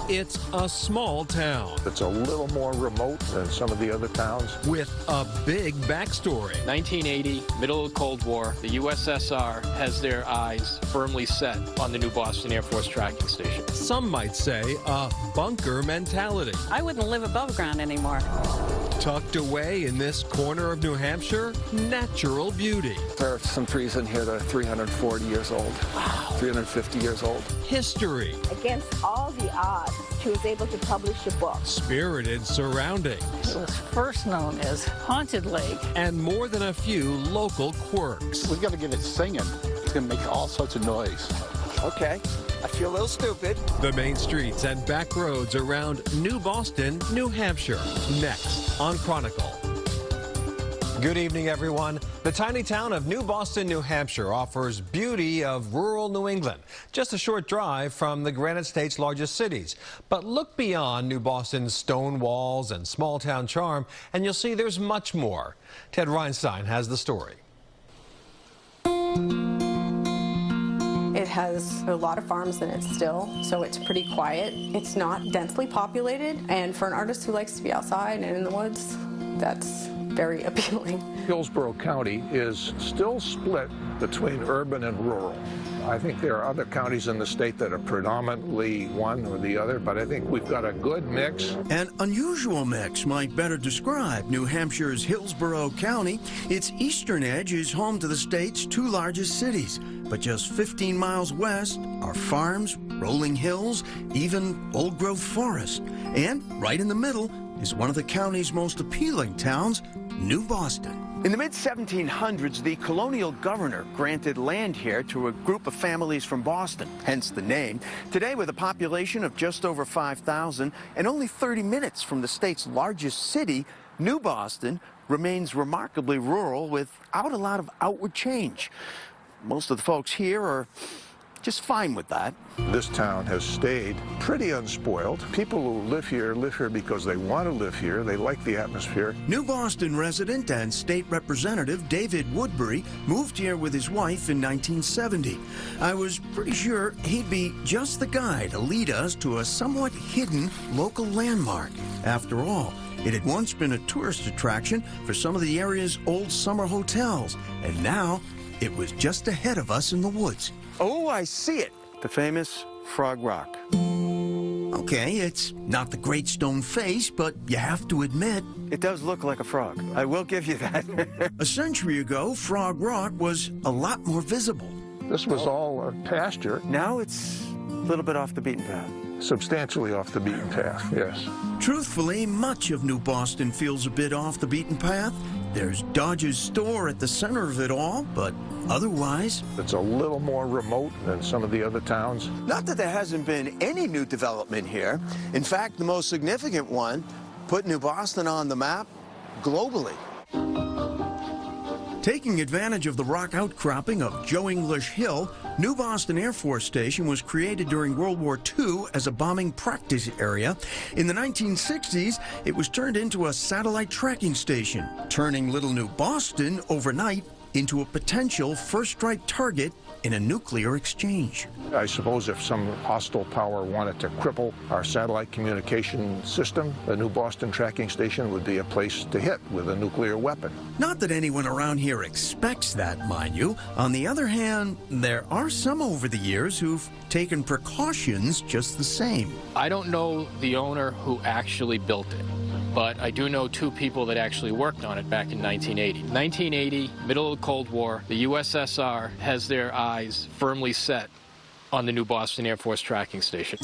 It's a small town It's a little more remote than some of the other towns. with a big backstory. 1980, middle of the Cold War, the USSR has their eyes firmly set on the New Boston Air Force tracking station. Some might say a bunker mentality. I wouldn't live above ground anymore. Tucked away in this corner of New Hampshire, natural beauty. There are some trees in here that are 340 years old, 350 years old. History, Against all the odds, she was able to publish a book. spirited surroundings, It was first known as Haunted Lake. and more than a few local quirks. We've got to get it singing. It's going to make all sorts of noise. Okay, I feel a little stupid. The main streets and back roads around New Boston, New Hampshire. Next on Chronicle. Good evening, everyone. The tiny town of New Boston, New Hampshire offers beauty of rural New England, just a short drive from the Granite State's largest cities. But look beyond New Boston's stone walls and small town charm, and you'll see there's much more. Ted Reinstein has the story. It has a lot of farms in it still, so it's pretty quiet. It's not densely populated, and for an artist who likes to be outside and in the woods, that's very appealing. Hillsborough County is still split between urban and rural. I think there are other counties in the state that are predominantly one or the other, but I think we've got a good mix. An unusual mix might better describe New Hampshire's Hillsborough County. Its eastern edge is home to the state's two largest cities, but just 15 miles west are farms, rolling hills, even old-growth forest. And right in the middle is one of the county's most appealing towns, New Boston. In the mid-1700s, the colonial governor granted land here to a group of families from Boston, hence the name. Today, with a population of just over 5,000 and only 30 minutes from the state's largest city, New Boston remains remarkably rural without a lot of outward change. Most of the folks here are just fine with that. This town has stayed pretty unspoiled. People who live here because they want to live here. They like the atmosphere. New Boston resident and state representative David Woodbury moved here with his wife in 1970. I was pretty sure he'd be just the guy to lead us to a somewhat hidden local landmark. After all, it had once been a tourist attraction for some of the area's old summer hotels, and now it was just ahead of us in the woods. Oh, I see it. The famous Frog Rock. Okay, it's not the Great Stone Face, but you have to admit, It does look like a frog. I will give you that. a century ago, Frog Rock was a lot more visible. This was all pasture, Now it's a little bit off the beaten path. substantially off the beaten path, yes. Truthfully, much of New Boston feels a bit off the beaten path. There's Dodge's store at the center of it all, but otherwise, It's a little more remote than some of the other towns. Not that there hasn't been any new development here. In fact, the most significant one put New Boston on the map globally. taking advantage of the rock outcropping of Joe English Hill, New Boston Air Force Station was created during World War II as a bombing practice area. In the 1960s, it was turned into a satellite tracking station, turning Little New Boston overnight into a potential first-strike target in a nuclear exchange. I suppose if some hostile power wanted to cripple our satellite communication system, the New Boston tracking station would be a place to hit with a nuclear weapon. Not that anyone around here expects that, mind you. On the other hand, there are some over the years who've taken precautions just the same. I don't know the owner who actually built it, but I do know two people that actually worked on it back in 1980. 1980, middle of the Cold War, the USSR has their eyes firmly set on the New Boston Air Force tracking station.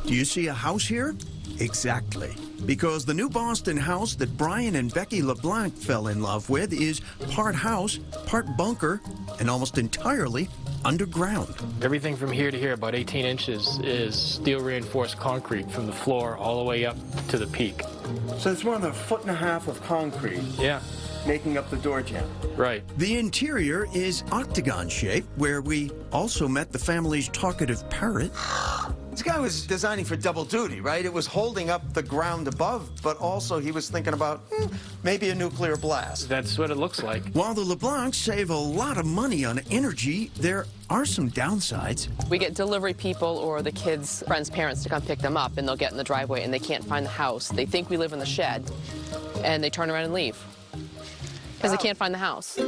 Do you see a house here? Exactly. Because the New Boston house that Brian and Becky LeBlanc fell in love with is part house, part bunker, and almost entirely underground. Everything from here to here, about 18 inches, is steel reinforced concrete from the floor all the way up to the peak. So it's more than 1.5 feet of concrete Yeah, making up the door jamb. right. The interior is octagon shaped, where we also met the family's talkative parrot. This guy was designing for double duty, right? It was holding up the ground above, but also he was thinking about maybe a nuclear blast. That's what it looks like. While the LeBlancs save a lot of money on energy, there are some downsides. We get delivery people or the kids' friends' parents to come pick them up, and they'll get in the driveway and they can't find the house. They think we live in the shed, and they turn around and leave because they can't find the house.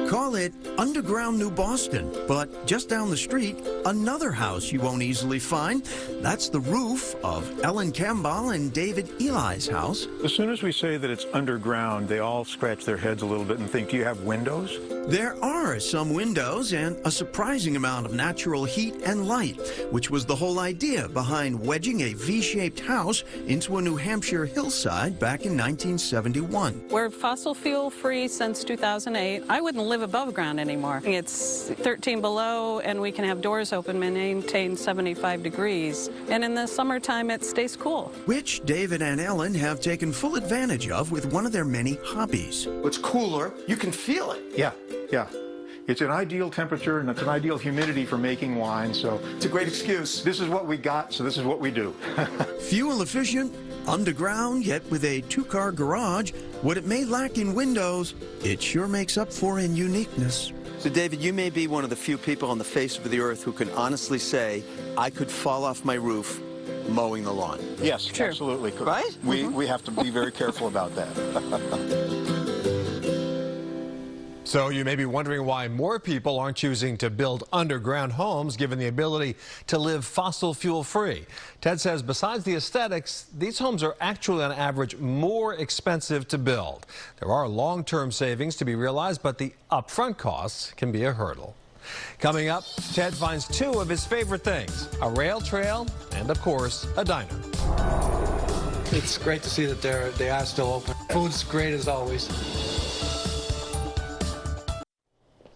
Call it underground New Boston, but just down the street, another house you won't easily find. That's the roof of Ellen Campbell and David Eli's house. As soon as we say that it's underground, they all scratch their heads a little bit and think, do you have windows? There are some windows and a surprising amount of natural heat and light, which was the whole idea behind wedging a V-shaped house into a New Hampshire hillside back in 1971. We're fossil fuel free since 2008. I wouldn't live above ground anymore. It's 13 below and we can have doors open and maintain 75 degrees. And in the summertime it stays cool. Which David and Ellen have taken full advantage of with one of their many hobbies. It's cooler. You can feel it. Yeah. It's an ideal temperature and it's an ideal humidity for making wine, so It's a great excuse. this is what we got, so this is what we do. Fuel efficient, underground, yet with a two-car garage. What it may lack in windows, it sure makes up for in uniqueness. So, David, you may be one of the few people on the face of the earth who can honestly say, I could fall off my roof mowing the lawn. Yes, absolutely. Right? We have to be very careful about that. So you may be wondering why more people aren't choosing to build underground homes given the ability to live fossil fuel free. Ted says besides the aesthetics, these homes are actually on average more expensive to build. There are long-term savings to be realized, but the upfront costs can be a hurdle. Coming up, Ted finds two of his favorite things, a rail trail and, of course, a diner. It's great to see that they are still open. Food's great as always.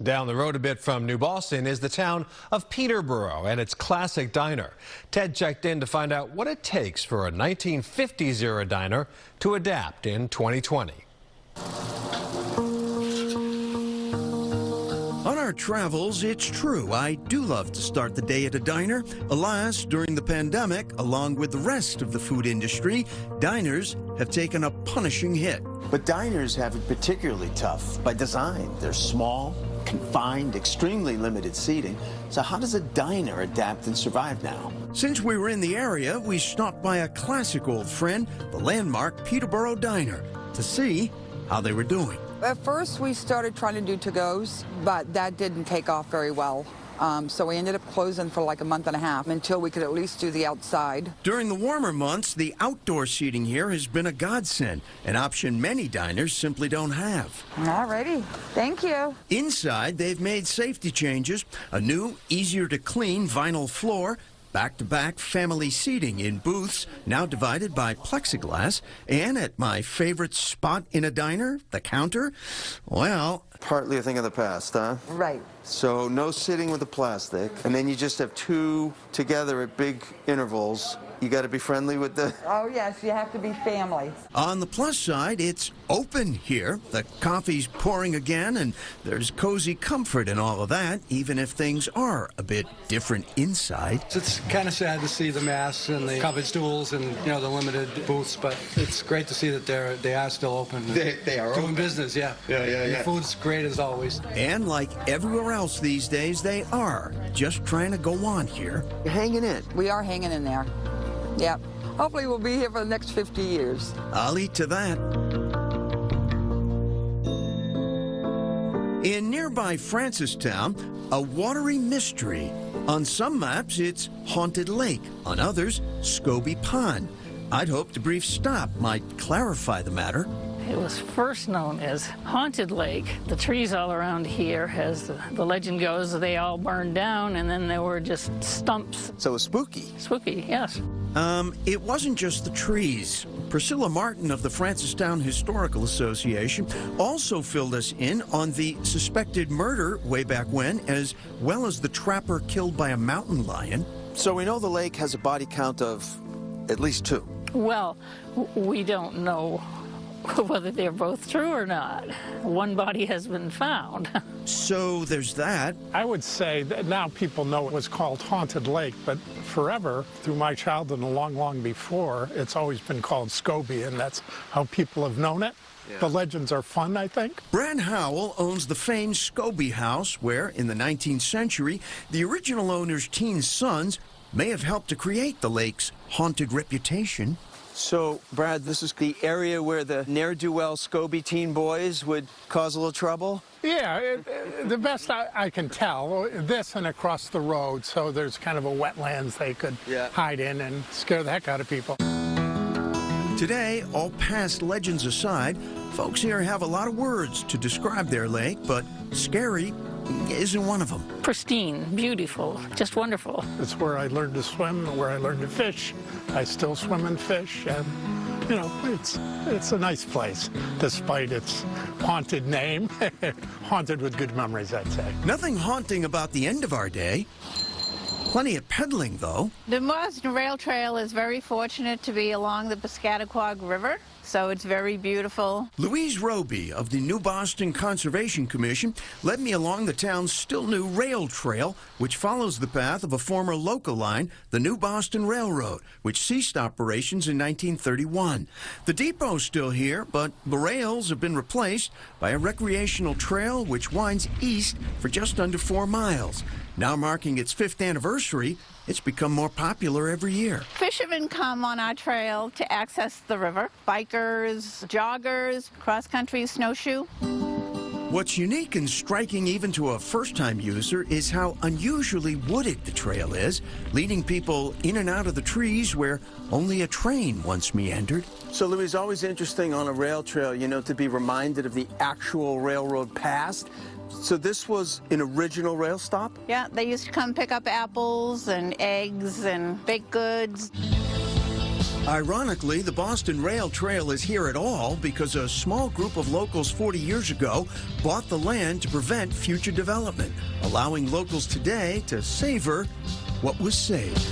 Down the road a bit from New Boston is the town of Peterborough and its classic diner. Ted checked in to find out what it takes for a 1950s-era diner to adapt in 2020. On our travels, it's true, I do love to start the day at a diner. Alas, during the pandemic, along with the rest of the food industry, diners have taken a punishing hit. But diners have it particularly tough by design. They're small, confined, extremely limited seating. So how does a diner adapt and survive now? Since we were in the area, we stopped by a classic old friend, the landmark Peterborough Diner, to see how they were doing. At first, we started trying to do to-goes, but that didn't take off very well. So we ended up closing for like a month and a half until we could at least do the outside. During the warmer months, the outdoor seating here has been a godsend, an option many diners simply don't have. All righty. Thank you. Inside, they've made safety changes, a new, easier-to-clean vinyl floor, back-to-back family seating in booths, now divided by plexiglass, and at my favorite spot in a diner, the counter, well... Partly a thing of the past, huh? Right. So no sitting with the plastic, and then you just have two together at big intervals. You got to be friendly with the... Oh, yes, you have to be family. On the plus side, it's open here. The coffee's pouring again, and there's cozy comfort and all of that, even if things are a bit different inside. It's kind of sad to see the masks and the covered stools and, you know, the limited booths, but it's great to see that they are still open. They are doing open. business, yeah. And the food's great as always. And like everywhere else these days, they are just trying to go on here. You're hanging in. We are hanging in there. Yep. Hopefully we'll be here for the next 50 years. I'll eat to that. In nearby Francistown, a watery mystery. On some maps, it's Haunted Lake. On others, Scoby Pond. I'd hoped a brief stop might clarify the matter. It was first known as Haunted Lake. The trees all around here, as the legend goes, they all burned down and then there were just stumps. So it was spooky. Spooky, yes. It wasn't just the trees. Priscilla Martin of the Francistown Historical Association also filled us in on the suspected murder way back when, as well as the trapper killed by a mountain lion. So we know the lake has a body count of at least 2. Well, we don't know whether they're both true or not. One body has been found. So there's that. I would say that now people know it was called Haunted Lake, but forever, through my childhood and long before, it's always been called Scobie, and that's how people have known it. Yeah. The legends are fun, I think. Brad Howell owns the famed Scobie house, where, in the 19th century, the original owner's teen sons may have helped to create the lake's haunted reputation. So, Brad, this is the area where the ne'er-do-well Scobie teen boys would cause a little trouble? Yeah, the best I can tell, this and across the road, so there's kind of a wetlands they could hide in and scare the heck out of people. Today, all past legends aside, folks here have a lot of words to describe their lake, but scary isn't one of them. Pristine, beautiful, just wonderful. It's where I learned to swim, where I learned to fish. I still swim and fish, and you know, it's a nice place, despite its haunted name. Haunted with good memories, I'd say. Nothing haunting about the end of our day. Plenty of peddling, though. The Boston Rail Trail is very fortunate to be along the Piscataquag River, so it's very beautiful. Louise Roby of the New Boston Conservation Commission led me along the town's still new rail trail, which follows the path of a former local line, the New Boston Railroad, which ceased operations in 1931. The depot's still here, but the rails have been replaced by a recreational trail which winds east for just under 4 miles. Now marking its 5th anniversary, it's become more popular every year. Fishermen come on our trail to access the river. Bikers, joggers, cross-country snowshoe. What's unique and striking even to a first-time user is how unusually wooded the trail is, leading people in and out of the trees where only a train once meandered. So, Louise, always interesting on a rail trail, you know, to be reminded of the actual railroad past. So this was an original rail stop? Yeah, they used to come pick up apples and eggs and baked goods. Ironically, the Boston Rail Trail is here at all because a small group of locals 40 years ago bought the land to prevent future development, allowing locals today to savor what was saved.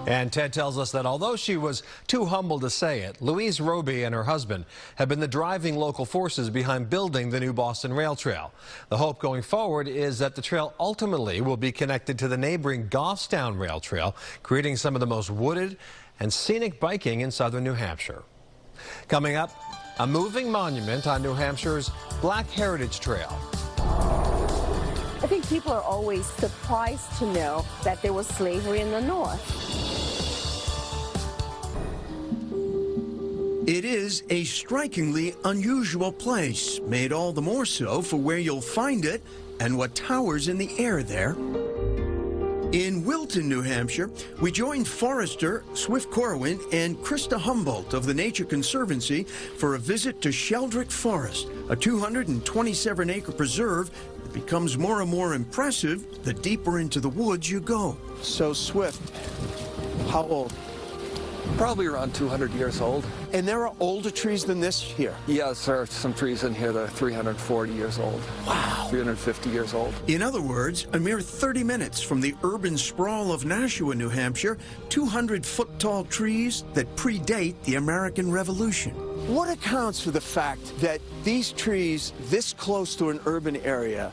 And Ted tells us that although she was too humble to say it, Louise Roby and her husband have been the driving local forces behind building the new Boston Rail Trail. The hope going forward is that the trail ultimately will be connected to the neighboring Goffstown Rail Trail, creating some of the most wooded and scenic biking in southern New Hampshire. Coming up, a moving monument on New Hampshire's Black Heritage Trail. I think people are always surprised to know that there was slavery in the North. It is a strikingly unusual place, made all the more so for where you'll find it and what towers in the air there. In Wilton, New Hampshire, we joined forester Swift Corwin and Krista Humboldt of the Nature Conservancy for a visit to Sheldrick Forest, a 227-acre preserve that becomes more and more impressive the deeper into the woods you go. So, Swift, how old? Probably around 200 years old. And there are older trees than this here? Yes, there are some trees in here that are 340 years old. Wow. 350 years old. In other words, a mere 30 minutes from the urban sprawl of Nashua, New Hampshire, 200-foot-tall trees that predate the American Revolution. What accounts for the fact that these trees this close to an urban area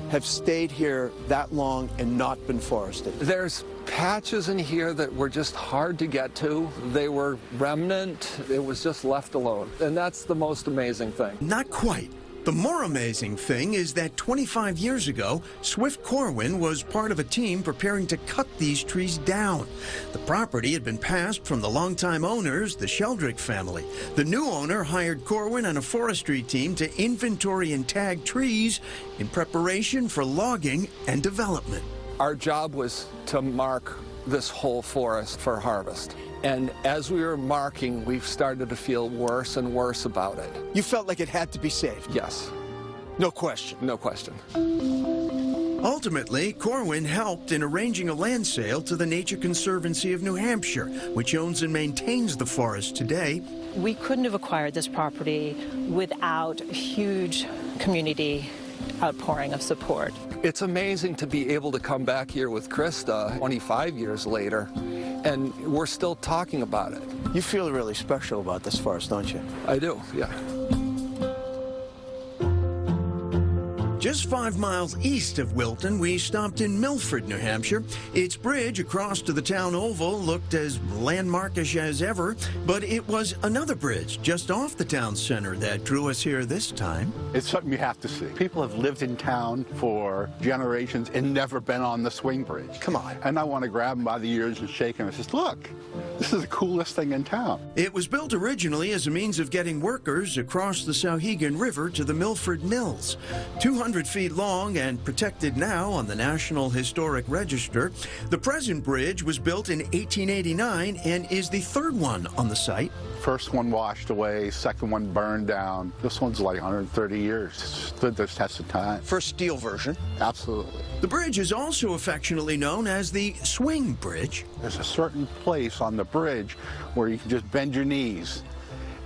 have stayed here that long and not been forested? There's patches in here that were just hard to get to. They were remnant. It was just left alone. And that's the most amazing thing. Not quite. The more amazing thing is that 25 years ago, Swift Corwin was part of a team preparing to cut these trees down. The property had been passed from the longtime owners, the Sheldrick family. The new owner hired Corwin and a forestry team to inventory and tag trees in preparation for logging and development. Our job was to mark this whole forest for harvest. And as we were marking, we started to feel worse and worse about it. You felt like it had to be saved? Yes. No question. No question. Ultimately, Corwin helped in arranging a land sale to the Nature Conservancy of New Hampshire, which owns and maintains the forest today. We couldn't have acquired this property without a huge community outpouring of support. It's amazing to be able to come back here with Krista 25 years later and we're still talking about it. You feel really special about this forest, don't you? I do, yeah. Just 5 miles east of Wilton, we stopped in Milford, New Hampshire. Its bridge across to the town oval looked as landmarkish as ever, but it was another bridge just off the town center that drew us here this time. It's something you have to see. People have lived in town for generations and never been on the swing bridge. Come on. And I want to grab them by the ears and shake them and say, look, this is the coolest thing in town. It was built originally as a means of getting workers across the Sauhegan River to the Milford Mills. 200 feet long and protected now on the National Historic Register. The present bridge was built in 1889 and is the third one on the site. First one washed away, second one burned down. This one's like 130 years. Stood the test of time. First steel version. Absolutely. The bridge is also affectionately known as the Swing Bridge. There's a certain place on the bridge where you can just bend your knees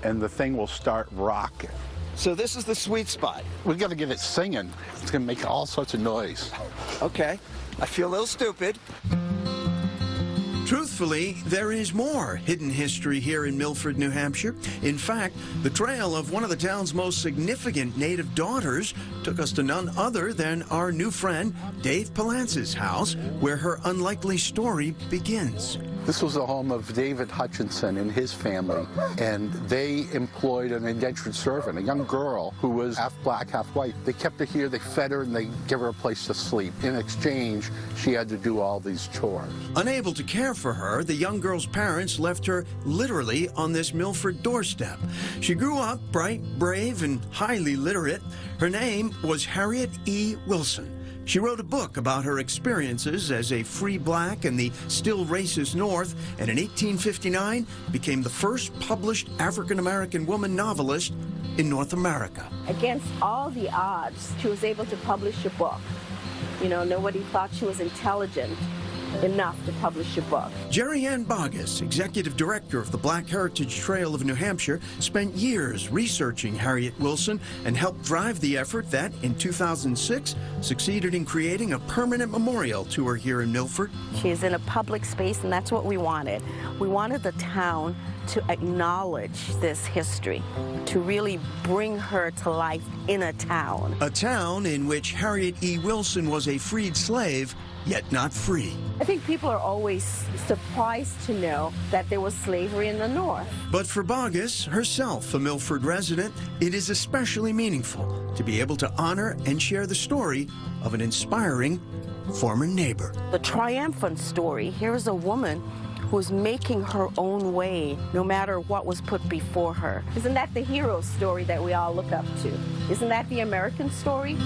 and the thing will start rocking. So this is the sweet spot. We've got to get it singing. It's going to make all sorts of noise. Okay. I feel a little stupid. Truthfully, there is more hidden history here in Milford, New Hampshire. In fact, the trail of one of the town's most significant native daughters took us to none other than our new friend, Dave Palance's house, where her unlikely story begins. This was the home of David Hutchinson and his family, and they employed an indentured servant, a young girl who was half black, half white. They kept her here, they fed her, and they gave her a place to sleep. In exchange, she had to do all these chores. Unable to care for her, the young girl's parents left her literally on this Milford doorstep. She grew up bright, brave, and highly literate. Her name was Harriet E. Wilson. She wrote a book about her experiences as a free black in the still racist North, and in 1859 became the first published African-American woman novelist in North America. Against all the odds, she was able to publish a book. You know, nobody thought she was intelligent enough to publish a book. Jerry Ann Bogus, executive director of the Black Heritage Trail of New Hampshire, spent years researching Harriet Wilson and helped drive the effort that, in 2006, succeeded in creating a permanent memorial to her here in Milford. She's in a public space, and that's what we wanted. We wanted the town to acknowledge this history, to really bring her to life in a town. A town in which Harriet E. Wilson was a freed slave, yet not free. I think people are always surprised to know that there was slavery in the North. But for Bogus, herself a Milford resident, it is especially meaningful to be able to honor and share the story of an inspiring former neighbor. The triumphant story, here is a woman who was making her own way no matter what was put before her. Isn't that the hero story that we all look up to? Isn't that the American story?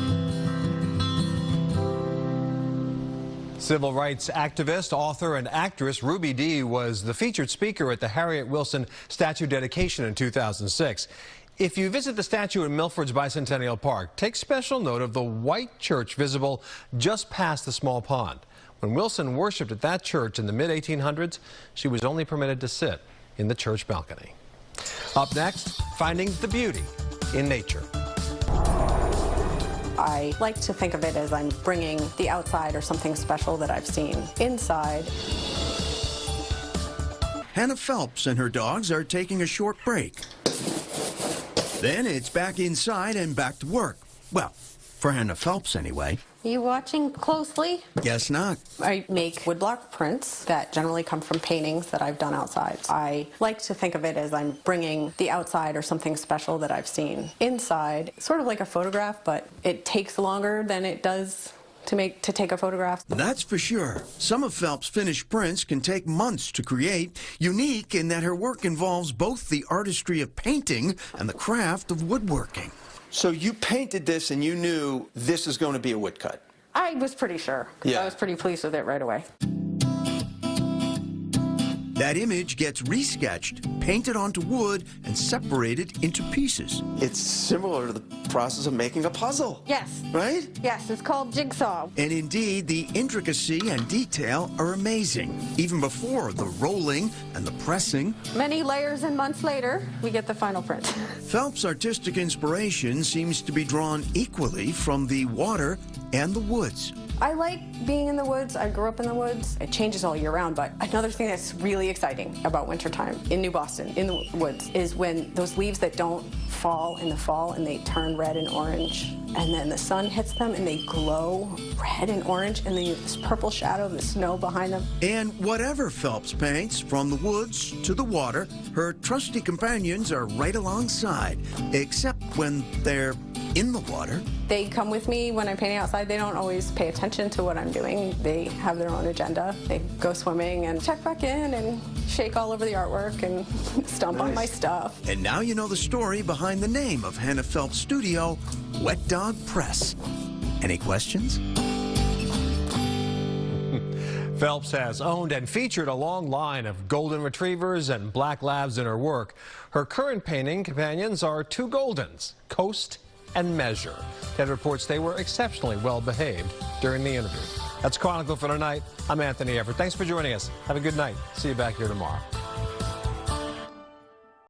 Civil rights activist, author, and actress Ruby Dee was the featured speaker at the Harriet Wilson statue dedication in 2006. If you visit the statue in Milford's Bicentennial Park, take special note of the white church visible just past the small pond. When Wilson worshipped at that church in the mid-1800s, she was only permitted to sit in the church balcony. Up next, finding the beauty in nature. I like to think of it as I'm bringing the outside or something special that I've seen inside. Hannah Phelps and her dogs are taking a short break. Then it's back inside and back to work. Well, for Hannah Phelps anyway. You watching closely? Guess not. I make woodblock prints that generally come from paintings that I've done outside. I like to think of it as I'm bringing the outside or something special that I've seen inside. Sort of like a photograph, but it takes longer than it does to take a photograph. That's for sure. Some of Phelps' finished prints can take months to create, unique in that her work involves both the artistry of painting and the craft of woodworking. So you painted this and you knew this is going to be a woodcut? I was pretty sure. Yeah. I was pretty pleased with it right away. That image gets resketched, painted onto wood, and separated into pieces. It's similar to the process of making a puzzle. Yes. Right? Yes, it's called jigsaw. And indeed, the intricacy and detail are amazing, even before the rolling and the pressing. Many layers and months later, we get the final print. Phelps' artistic inspiration seems to be drawn equally from the water and the woods. I like being in the woods. I grew up in the woods. It changes all year round, but another thing that's really exciting about wintertime in New Boston, in the woods, is when those leaves that don't fall in the fall and they turn red and orange, and then the sun hits them and they glow red and orange, and then you have this purple shadow of the snow behind them. And whatever Phelps paints, from the woods to the water, her trusty companions are right alongside, except when they're in the water. They come with me when I'm painting outside. They don't always pay attention to what I'm doing. They have their own agenda. They go swimming and check back in and shake all over the artwork and stomp on my stuff. And now you know the story behind the name of Hannah Phelps' studio, Wet Dog Press. Any questions? Phelps has owned and featured a long line of golden retrievers and black labs in her work. Her current painting companions are two Goldens, Coast and Measure. Ted reports they were exceptionally well behaved during the interview. That's Chronicle for tonight. I'm Anthony Everett. Thanks for joining us. Have a good night. See you back here tomorrow.